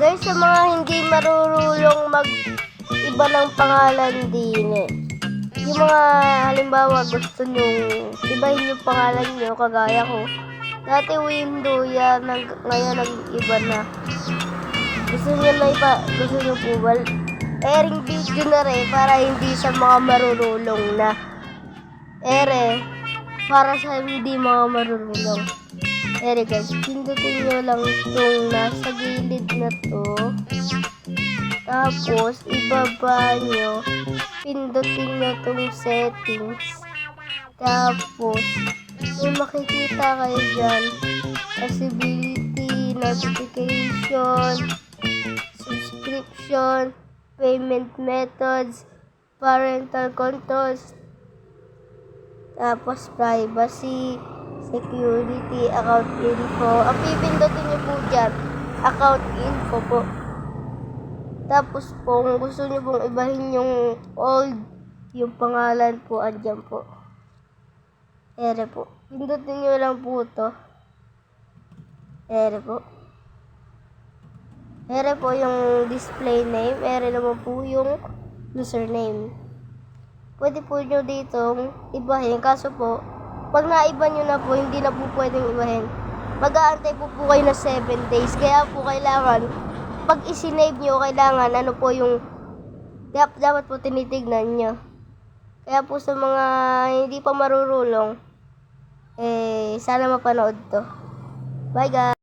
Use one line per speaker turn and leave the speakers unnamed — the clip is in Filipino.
Guys, sa mga hindi marurulong mag-iba ng pangalan din yung mga halimbawa gusto nyong ibahin yung pangalan nyo, kagaya ko. Dati window yan, ngayon nag-iba na. Gusto nyo po ba? Airing video na rin para hindi sa mga marurulong na. Para sa hindi mga marurulong. Guys, pindutin nyo lang itong nasa gilid na to. Tapos, ibaba nyo. Pindutin nyo itong settings. Tapos, may makikita kayo dyan. Accessibility, notification, subscription, payment methods, parental controls, tapos privacy, security, account info. Ang pipindutin nyo po dyan, account info po. Tapos po, kung gusto nyo pong ibahin yung old, yung pangalan po, andyan po. Po. Pindutin nyo lang po to. Po. Po yung display name. Naman po yung username. Pwede po nyo dito ibahin. Kaso po, pag naiba nyo na po, hindi na po pwedeng ibahin. Mag-aantay po kayo na 7 days. Kaya po kailangan, pag isinave nyo, kailangan ano po yung dapat po tinitignan nyo. Kaya po sa mga hindi pa marurulong, sana mapanood to. Bye guys!